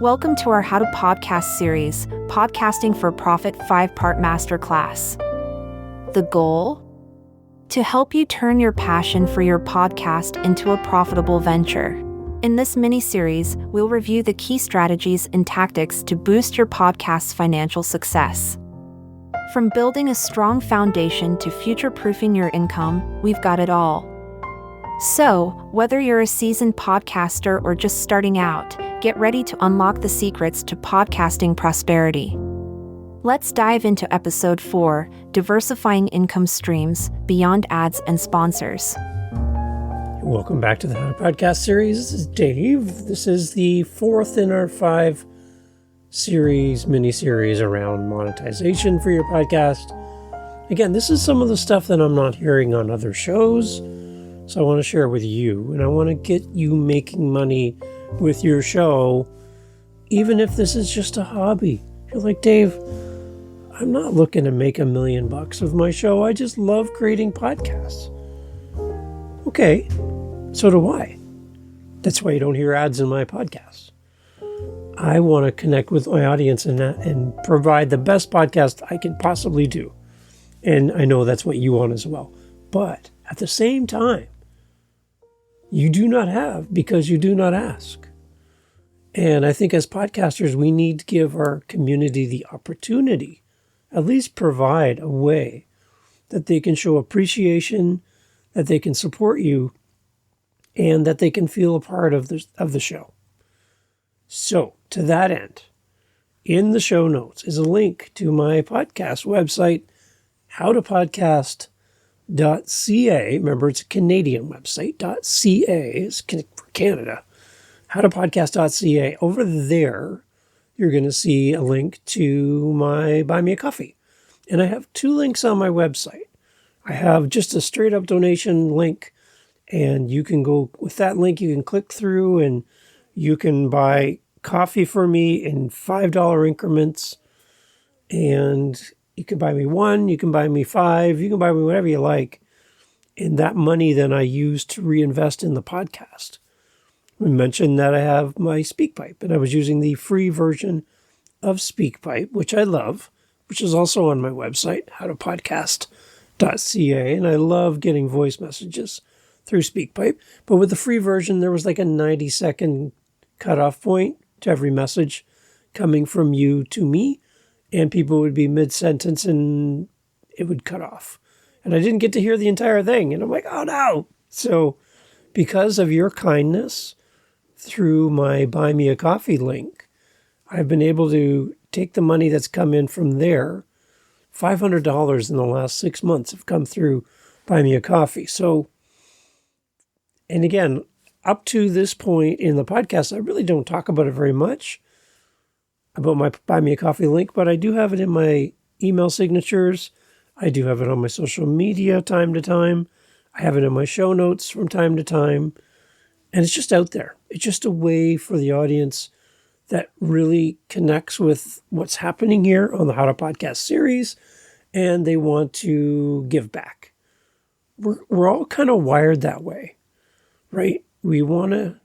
Welcome to our How to Podcast series, Podcasting for Profit 5-part Masterclass. The goal? To help you turn your passion for your podcast into a profitable venture. In this mini-series, we'll review the key strategies and tactics to boost your podcast's financial success. From building a strong foundation to future-proofing your income, we've got it all. So, whether you're a seasoned podcaster or just starting out, get ready to unlock the secrets to podcasting prosperity. Let's dive into episode 4, Diversifying Income Streams Beyond Ads and Sponsors. Welcome back to the How to Podcast series. This is Dave. This is the fourth in our 5 mini-series around monetization for your podcast. Again, this is some of the stuff that I'm not hearing on other shows. So I want to share with you, and I want to get you making money with your show, even if this is just a hobby. You're like, Dave, I'm not looking to make $1 million with my show. I just love creating podcasts. Okay, so do I. That's why you don't hear ads in my podcast. I want to connect with my audience and provide the best podcast I can possibly do. And I know that's what you want as well. But at the same time, you do not have because you do not ask. And I think as podcasters, we need to give our community the opportunity, at least provide a way that they can show appreciation, that they can support you, and that they can feel a part of the show. So, to that end, in the show notes is a link to my podcast website, howtopodcast.ca. Remember, it's a Canadian website. .ca is for Canada. Howtopodcast.ca. Over there, you're going to see a link to my Buy Me a Coffee. And I have 2 links on my website. I have just a straight up donation link, and you can go with that link. You can click through and you can buy coffee for me in $5 increments. And you can buy me 1, you can buy me 5, you can buy me whatever you like. And that money then I use to reinvest in the podcast. We mentioned that I have my SpeakPipe, and I was using the free version of SpeakPipe, which I love, which is also on my website, howtopodcast.ca. And I love getting voice messages through SpeakPipe. But with the free version, there was like a 90-second cutoff point to every message coming from you to me. And people would be mid-sentence and it would cut off. And I didn't get to hear the entire thing. And I'm like, oh no. So because of your kindness through my Buy Me a Coffee link, I've been able to take the money that's come in from there. $500 in the last 6 months have come through Buy Me a Coffee. So, and again, up to this point in the podcast, I really don't talk about it very much, about my Buy Me a Coffee link, but I do have it in my email signatures. I do have it on my social media time to time. I have it in my show notes from time to time. And it's just out there. It's just a way for the audience that really connects with what's happening here on the How to Podcast series, and they want to give back. We're all kind of wired that way, right? We want to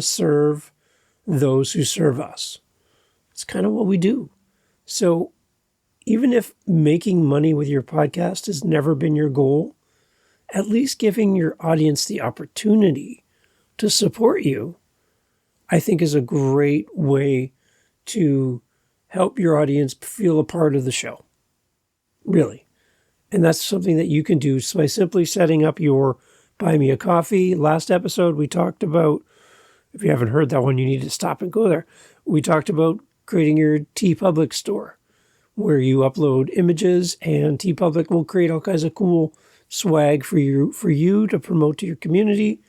serve those who serve us. It's kind of what we do. So even if making money with your podcast has never been your goal, at least giving your audience the opportunity to support you, I think is a great way to help your audience feel a part of the show. Really. And that's something that you can do by simply setting up your Buy Me a Coffee. Last episode, we talked about, if you haven't heard that one, you need to stop and go there. We talked about creating your TeePublic store, where you upload images, and TeePublic will create all kinds of cool swag for you to promote to your community.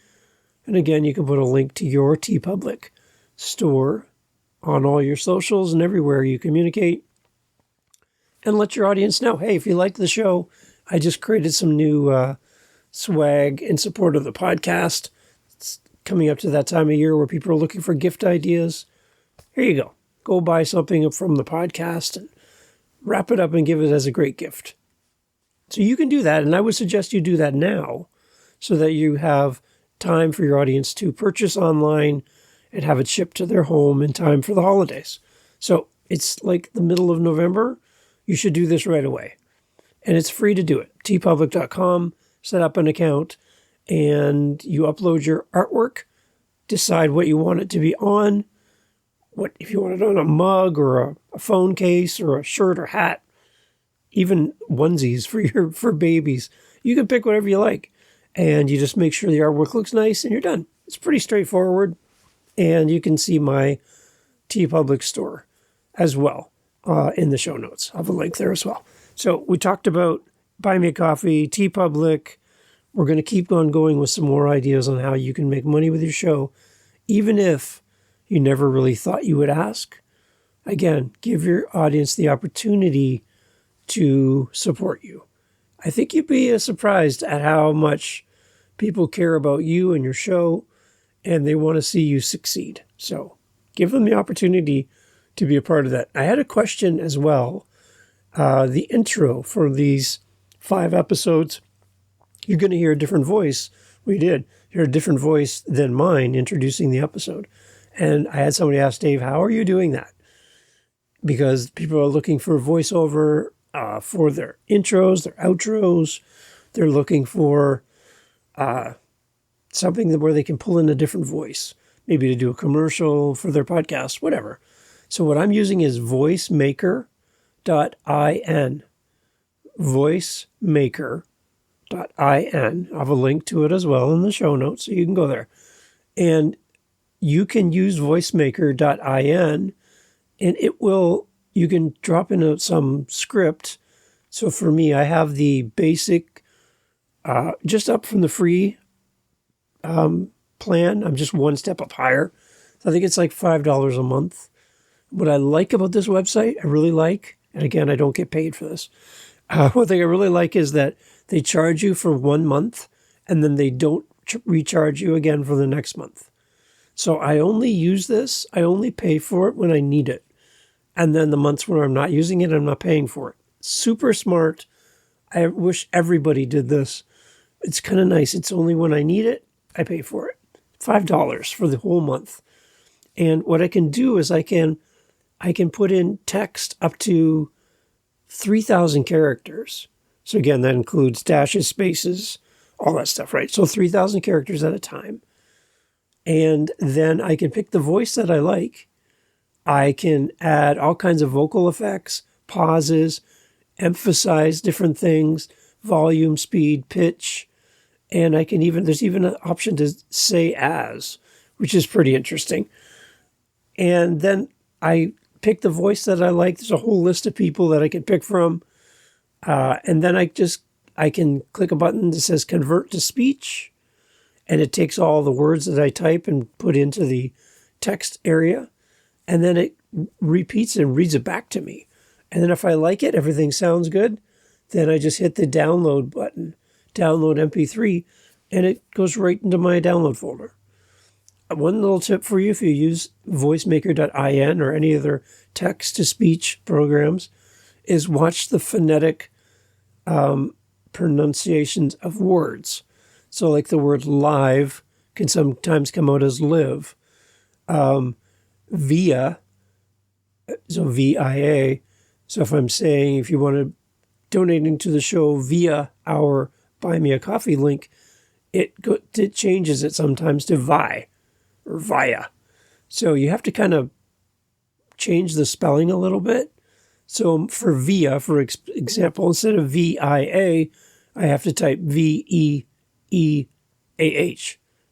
And again, you can put a link to your TeePublic store on all your socials and everywhere you communicate, and let your audience know, hey, if you like the show, I just created some new swag in support of the podcast. It's coming up to that time of year where people are looking for gift ideas. Here you go. Go buy something from the podcast and wrap it up and give it as a great gift. So you can do that, and I would suggest you do that now so that you have time for your audience to purchase online and have it shipped to their home in time for the holidays. So it's like the middle of November. You should do this right away. And it's free to do it. tpublic.com, set up an account, and you upload your artwork, decide what you want it to be on, what if you want it on a mug or a phone case or a shirt or hat, even onesies for babies. You can pick whatever you like. And you just make sure the artwork looks nice and you're done. It's pretty straightforward. And you can see my TeePublic store as well in the show notes. I'll have a link there as well. So we talked about Buy Me a Coffee, TeePublic. We're going to keep on going with some more ideas on how you can make money with your show, even if you never really thought you would ask. Again, give your audience the opportunity to support you. I think you'd be surprised at how much people care about you and your show, and they want to see you succeed. So give them the opportunity to be a part of that. I had a question as well. The intro for these 5 episodes, you're going to hear a different voice. We did hear a different voice than mine introducing the episode. And I had somebody ask Dave, how are you doing that? Because people are looking for a voiceover for their intros, their outros. They're looking for something where they can pull in a different voice, maybe to do a commercial for their podcast, whatever. So what I'm using is voicemaker.in. Voicemaker.in. I have a link to it as well in the show notes, so you can go there. And you can use voicemaker.in, and you can drop in some script. So for me, I have the basic, just up from the free plan. I'm just one step up higher. So I think it's like $5 a month. What I like about this website, I really like, and again, I don't get paid for this. One thing I really like is that they charge you for 1 month, and then they don't recharge you again for the next month. So I only use this. I only pay for it when I need it. And then the months where I'm not using it, I'm not paying for it. Super smart. I wish everybody did this. It's kind of nice. It's only when I need it, I pay for it. $5 for the whole month. And what I can do is I can put in text up to 3,000 characters. So again, that includes dashes, spaces, all that stuff, right? So 3,000 characters at a time. And then I can pick the voice that I like. I can add all kinds of vocal effects, pauses, emphasize different things, volume, speed, pitch. And there's even an option to say as, which is pretty interesting. And then I pick the voice that I like. There's a whole list of people that I can pick from. And then I can click a button that says convert to speech. And it takes all the words that I type and put into the text area. And then it repeats and reads it back to me. And then if I like it, everything sounds good, then I just hit the download button, download MP3, and it goes right into my download folder. One little tip for you, if you use voicemaker.in or any other text-to-speech programs, is watch the phonetic pronunciations of words. So like the word live can sometimes come out as live. Via, so VIA. So if I'm saying, if you want to donate to the show via our Buy Me a Coffee link, it changes it sometimes to vi or via. So you have to kind of change the spelling a little bit. So for via, for example, instead of VIA, I have to type VEEAH,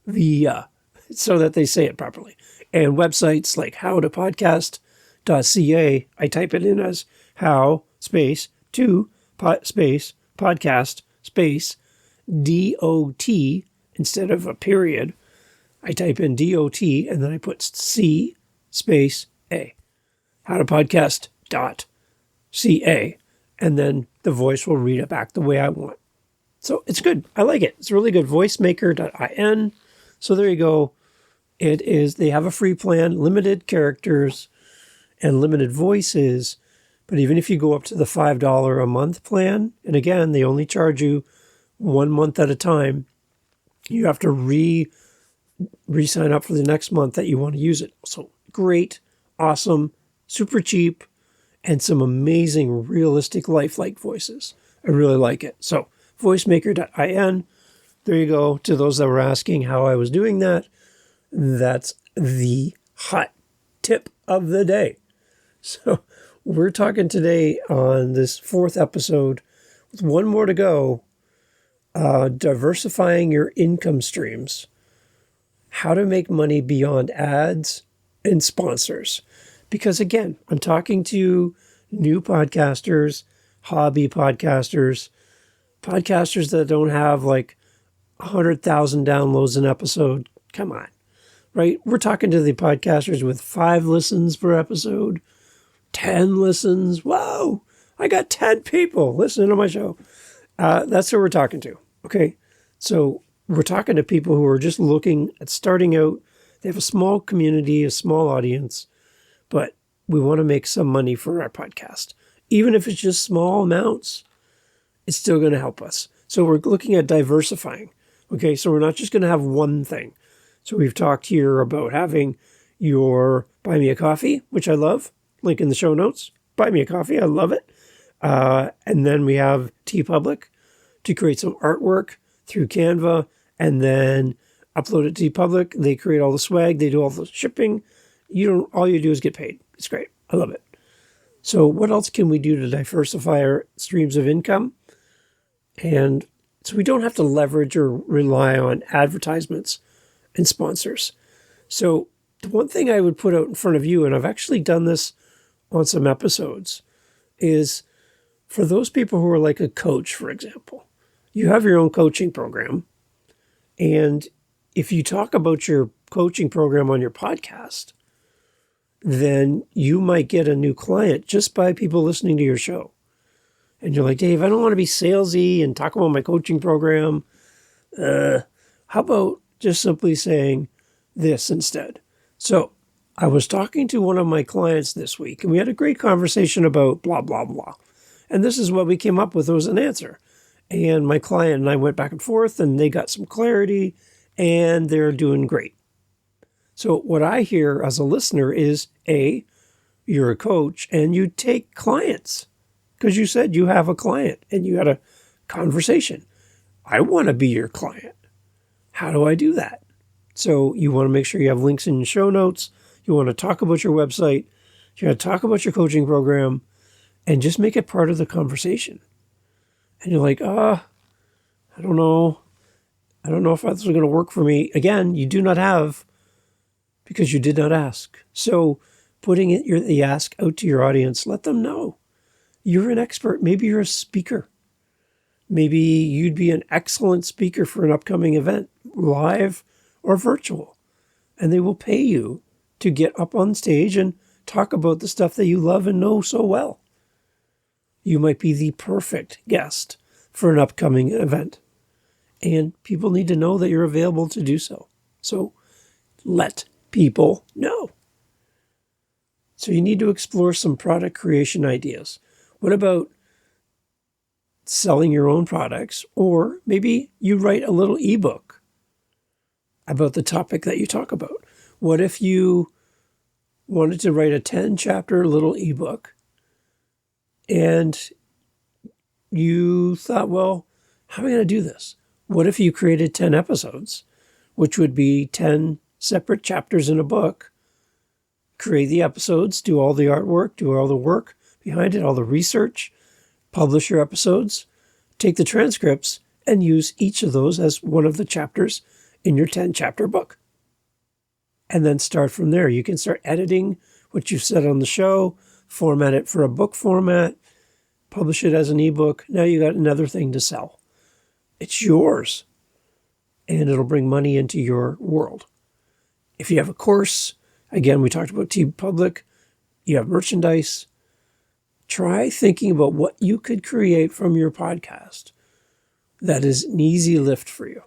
via, so that they say it properly. And websites like howtopodcast.ca, I type it in as how space to space podcast space DOT instead of a period. I type in DOT and then I put C space A. howtopodcast.ca, and then the voice will read it back the way I want. So it's good. I like it. It's really good. Voicemaker.in. So there you go. They have a free plan, limited characters and limited voices. But even if you go up to the $5 a month plan, and again, they only charge you 1 month at a time, you have to re-sign up for the next month that you want to use it. So great, awesome, super cheap, and some amazing realistic lifelike voices. I really like it. So voicemaker.in, there you go. To those that were asking how I was doing that, that's the hot tip of the day. So we're talking today on this 4th episode with one more to go, diversifying your income streams, how to make money beyond ads and sponsors. Because again, I'm talking to new podcasters, hobby podcasters, podcasters that don't have like 100,000 downloads an episode. Come on, right? We're talking to the podcasters with 5 listens per episode, 10 listens. Whoa, I got 10 people listening to my show. That's who we're talking to. Okay. So we're talking to people who are just looking at starting out. They have a small community, a small audience, but we want to make some money for our podcast. Even if it's just small amounts, it's still going to help us. So we're looking at diversifying. Okay. So we're not just going to have one thing. So we've talked here about having your Buy Me a Coffee, which I love. Link in the show notes. Buy Me a Coffee. I love it. And then we have TeePublic to create some artwork through Canva and then upload it to TeePublic. They create all the swag. They do all the shipping. All you do is get paid. It's great. I love it. So what else can we do to diversify our streams of income? And so we don't have to leverage or rely on advertisements and sponsors. So the one thing I would put out in front of you, and I've actually done this on some episodes, is for those people who are like a coach, for example. You have your own coaching program, and if you talk about your coaching program on your podcast, then you might get a new client just by people listening to your show. And you're like, Dave, I don't want to be salesy and talk about my coaching program. How about just simply saying this instead? So I was talking to one of my clients this week, and we had a great conversation about blah, blah, blah. And this is what we came up with was an answer. And my client and I went back and forth, and they got some clarity, and they're doing great. So what I hear as a listener is, A, you're a coach, and you take clients. Because you said you have a client, and you had a conversation. I want to be your client. How do I do that? So you want to make sure you have links in your show notes. You want to talk about your website. You want to talk about your coaching program, and just make it part of the conversation. And you're like, I don't know. I don't know if this is going to work for me. Again, you do not have, because you did not ask. So putting the ask out to your audience, let them know. You're an expert. Maybe you're a speaker. Maybe you'd be an excellent speaker for an upcoming event, live or virtual. And they will pay you to get up on stage and talk about the stuff that you love and know so well. You might be the perfect guest for an upcoming event. And people need to know that you're available to do so. So let people know. So you need to explore some product creation ideas. What about selling your own products? Or maybe you write a little ebook about the topic that you talk about. What if you wanted to write a 10-chapter little ebook and you thought, well, how am I going to do this? What if you created 10 episodes, which would be 10 separate chapters in a book, create the episodes, do all the artwork, do all the work behind it, all the research, publish your episodes, take the transcripts, and use each of those as one of the chapters in your 10-chapter book. And then start from there. You can start editing what you've said on the show, format it for a book format, publish it as an ebook. Now you got another thing to sell. It's yours, and it'll bring money into your world. If you have a course, again, we talked about TeePublic, you have merchandise, try thinking about what you could create from your podcast that is an easy lift for you.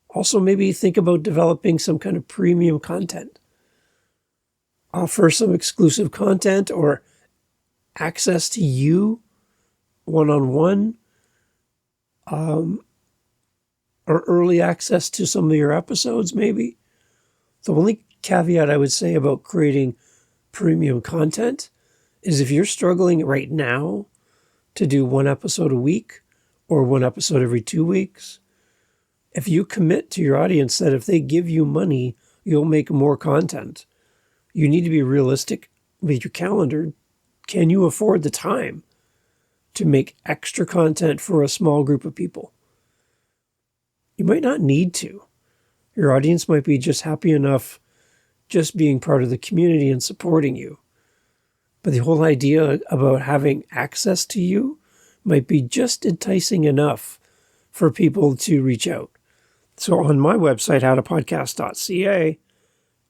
Also, maybe think about developing some kind of premium content. Offer some exclusive content or access to you one-on-one. or early access to some of your episodes, maybe. The only caveat I would say about creating premium content is if you're struggling right now to do one episode a week or one episode every 2 weeks, if you commit to your audience that if they give you money, you'll make more content, you need to be realistic with your calendar. Can you afford the time to make extra content for a small group of people? You might not need to. Your audience might be just happy enough just being part of the community and supporting you. But the whole idea about having access to you might be just enticing enough for people to reach out. So on my website, howtopodcast.ca,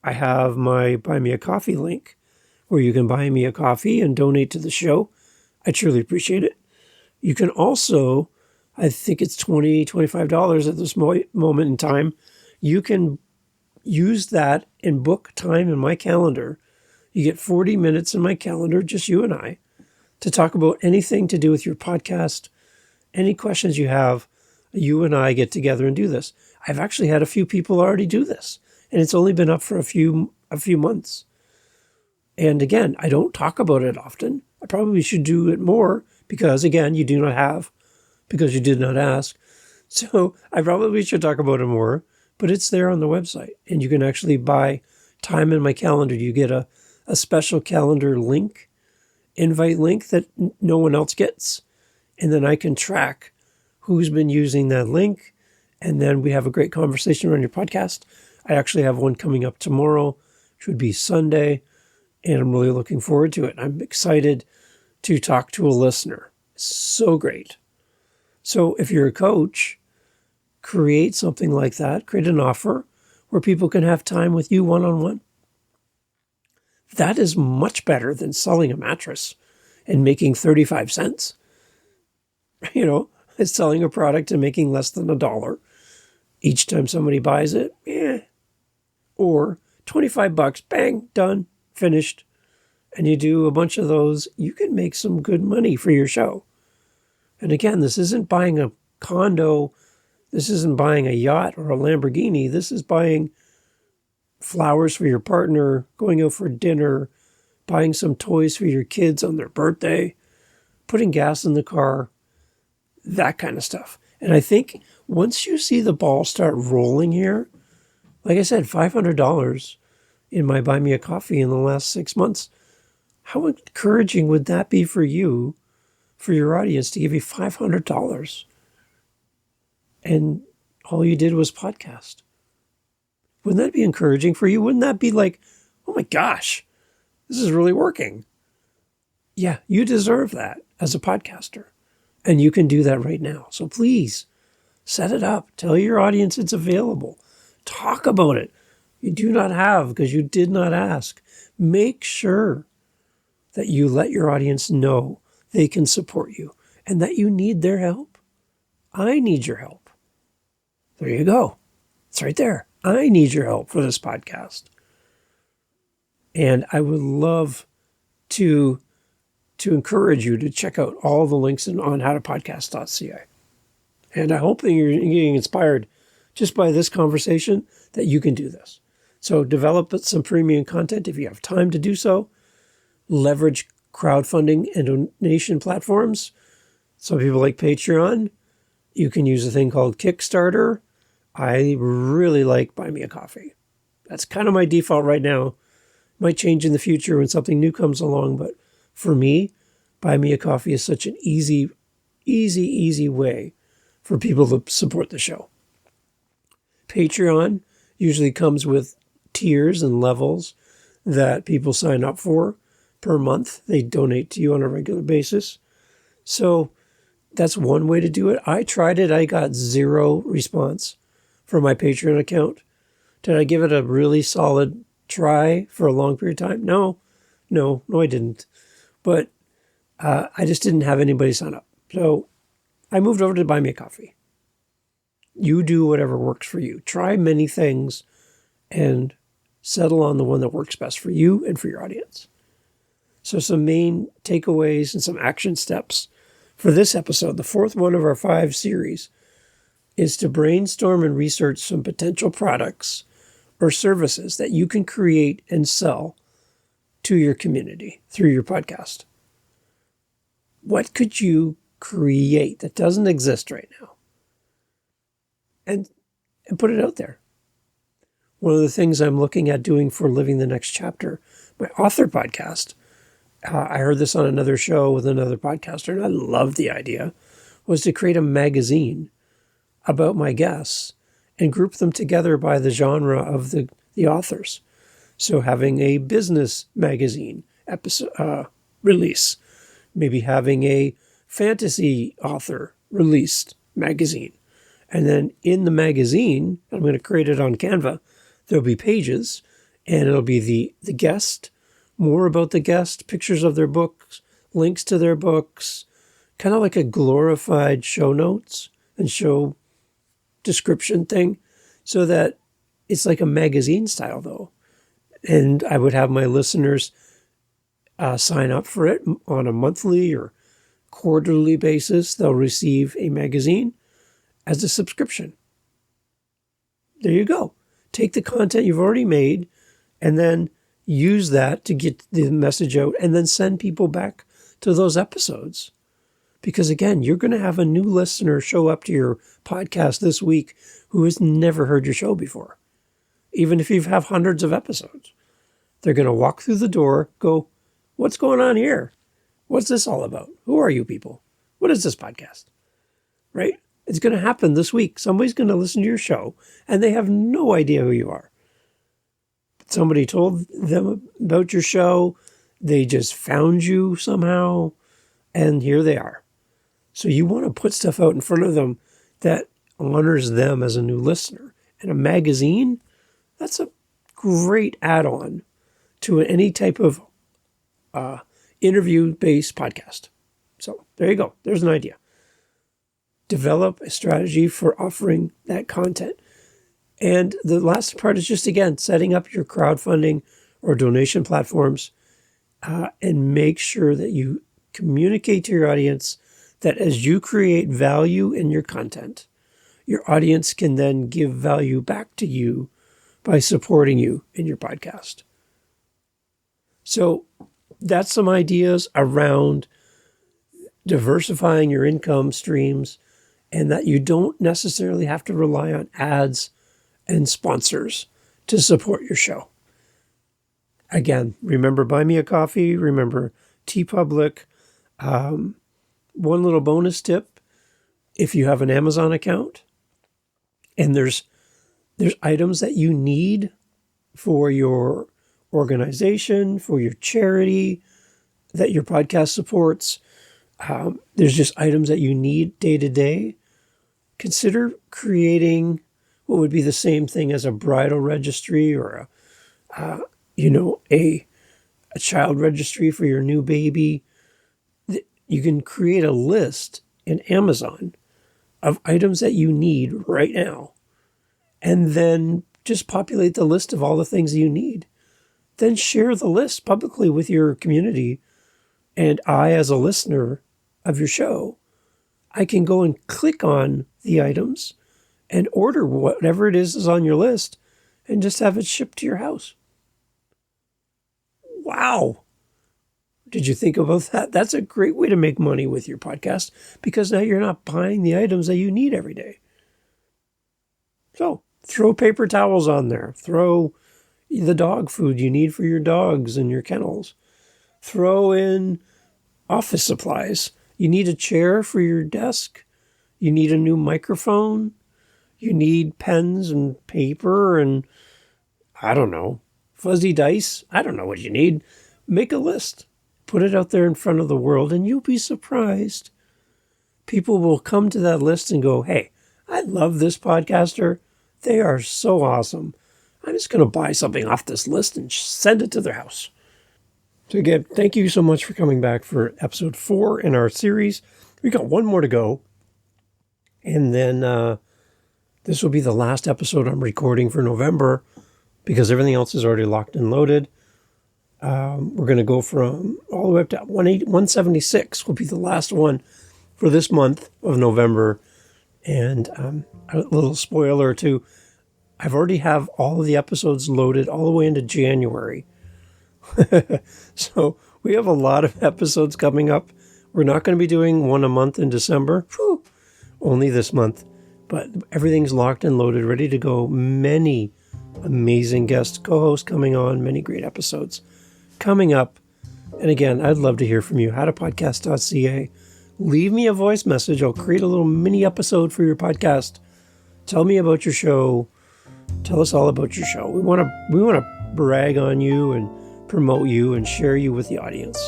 I have my Buy Me a Coffee link where you can buy me a coffee and donate to the show. I truly appreciate it. You can also, I think it's $20, $25 at this moment in time. You can use that and book time in my calendar. You get 40 minutes in my calendar, just you and I, to talk about anything to do with your podcast, any questions you have. You and I get together and do this. I've actually had a few people already do this, and it's only been up for a few months. And again, I don't talk about it often. I probably should do it more because, again, you do not have, because you did not ask. So I probably should talk about it more, but it's there on the website, and you can actually buy time in my calendar. You get a special calendar link, invite link that no one else gets, and then I can track who's been using that link, and then we have a great conversation around your podcast. I actually have one coming up tomorrow, which would be Sunday, and I'm really looking forward to it. I'm excited to talk to a listener. It's so great. So if you're a coach, create something like that. Create an offer where people can have time with you one-on-one. That is much better than selling a mattress and making 35 cents. It's selling a product and making less than $1 each time somebody buys it. Or $25, bang, done, finished. And you do a bunch of those, you can make some good money for your show. And again, this isn't buying a condo. This isn't buying a yacht or a Lamborghini. This is buying flowers for your partner, going out for dinner, buying some toys for your kids on their birthday, putting gas in the car, that kind of stuff. And I think once you see the ball start rolling here, like I said, $500 in my Buy Me a Coffee in the last 6 months, how encouraging would that be for you, for your audience, to give you $500 and all you did was podcast? Wouldn't that be encouraging for you? Wouldn't that be like, oh my gosh, this is really working? Yeah, you deserve that as a podcaster. And you can do that right now. So please set it up. Tell your audience it's available. Talk about it. You do not have because you did not ask. Make sure that you let your audience know they can support you and that you need their help. I need your help. There you go. It's right there. I need your help for this podcast. And I would love to encourage you to check out all the links on howtopodcast.ca. And I hope that you're getting inspired just by this conversation that you can do this. So develop some premium content if you have time to do so. Leverage crowdfunding and donation platforms. Some people like Patreon. You can use a thing called Kickstarter. I really like Buy Me a Coffee. That's kind of my default right now. Might change in the future when something new comes along, but for me, Buy Me a Coffee is such an easy way for people to support the show. Patreon usually comes with tiers and levels that people sign up for per month. They donate to you on a regular basis. So that's one way to do it. I tried it. I got 0 response from my Patreon account. Did I give it a really solid try for a long period of time? No, I didn't. But I just didn't have anybody sign up. So I moved over to Buy Me a Coffee. You do whatever works for you. Try many things and settle on the one that works best for you and for your audience. So some main takeaways and some action steps for this episode, the 4th one of our 5 series. is to brainstorm and research some potential products or services that you can create and sell to your community through your podcast. What could you create that doesn't exist right now? And put it out there. One of the things I'm looking at doing for Living the Next Chapter, my author podcast, I heard this on another show with another podcaster, and I loved the idea, was to create a magazine about my guests and group them together by the genre of the authors. So having a business magazine episode release, maybe having a fantasy author released magazine. And then in the magazine, I'm going to create it on Canva, there'll be pages, and it'll be the guest, more about the guest, pictures of their books, links to their books, kind of like a glorified show notes and show description thing, so that it's like a magazine style though. And I would have my listeners sign up for it on a monthly or quarterly basis. They'll receive a magazine as a subscription. There you go. Take the content you've already made and then use that to get the message out and then send people back to those episodes. Because again, you're going to have a new listener show up to your podcast this week who has never heard your show before. Even if you have hundreds of episodes, they're going to walk through the door, go, what's going on here? What's this all about? Who are you people? What is this podcast? Right? It's going to happen this week. Somebody's going to listen to your show and they have no idea who you are. But somebody told them about your show. They just found you somehow and here they are. So you want to put stuff out in front of them that honors them as a new listener. And a magazine, that's a great add-on to any type of interview-based podcast. So there you go. There's an idea. Develop a strategy for offering that content. And the last part is just, again, setting up your crowdfunding or donation platforms and make sure that you communicate to your audience that as you create value in your content, your audience can then give value back to you by supporting you in your podcast. So that's some ideas around diversifying your income streams and that you don't necessarily have to rely on ads and sponsors to support your show. Again, remember Buy Me a Coffee, remember TeePublic. One little bonus tip, if you have an Amazon account and there's items that you need for your organization, for your charity that your podcast supports, there's just items that you need day to day, consider creating what would be the same thing as a bridal registry or a child registry for your new baby. You can create a list in Amazon of items that you need right now, and then just populate the list of all the things you need. Then share the list publicly with your community. And I, as a listener of your show, I can go and click on the items and order whatever it is on your list and just have it shipped to your house. Wow. Did you think about that? That's a great way to make money with your podcast because now you're not buying the items that you need every day. So throw paper towels on there. Throw the dog food you need for your dogs and your kennels. Throw in office supplies. You need a chair for your desk. You need a new microphone. You need pens and paper and, I don't know, fuzzy dice. I don't know what you need. Make a list. Put it out there in front of the world and you'll be surprised. People will come to that list and go, hey, I love this podcaster. They are so awesome. I'm just going to buy something off this list and send it to their house. So again, thank you so much for coming back for episode 4 in our series. We got one more to go. And then this will be the last episode I'm recording for November because everything else is already locked and loaded. We're going to go from all the way up to 176 will be the last one for this month of November. And a little spoiler too, I've already have all of the episodes loaded all the way into January. So we have a lot of episodes coming up. We're not going to be doing one a month in December. Whew, only this month. But everything's locked and loaded, ready to go. Many amazing guest co-hosts coming on, many great episodes coming up. And again, I'd love to hear from you. howtopodcast.ca. Leave me a voice message. I'll create a little mini episode for your podcast. Tell me about your show. Tell us all about your show. We want to brag on you and promote you and share you with the audience.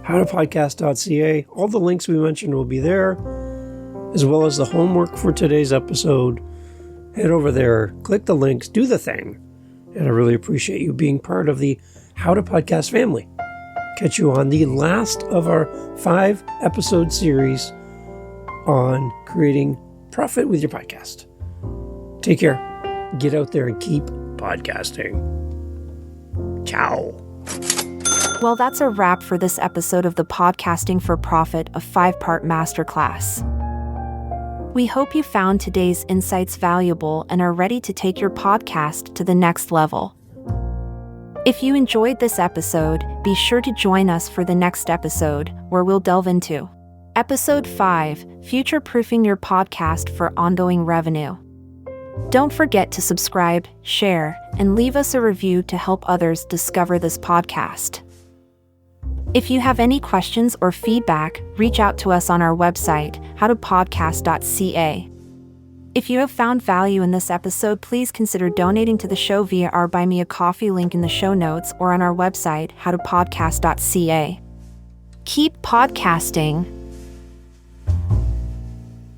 howtopodcast.ca. All the links we mentioned will be there, as well as the homework for today's episode. Head over there, click the links, do the thing. And I really appreciate you being part of the How to Podcast family. Catch you on the last of our 5-episode series on creating profit with your podcast. Take care. Get out there and keep podcasting. Ciao. Well, that's a wrap for this episode of the Podcasting for Profit, a 5-part masterclass. We hope you found today's insights valuable and are ready to take your podcast to the next level. If you enjoyed this episode, be sure to join us for the next episode, where we'll delve into Episode 5, Future-Proofing Your Podcast for Ongoing Revenue. Don't forget to subscribe, share, and leave us a review to help others discover this podcast. If you have any questions or feedback, reach out to us on our website, howtopodcast.ca. If you have found value in this episode, please consider donating to the show via our Buy Me a Coffee link in the show notes or on our website, howtopodcast.ca. Keep podcasting.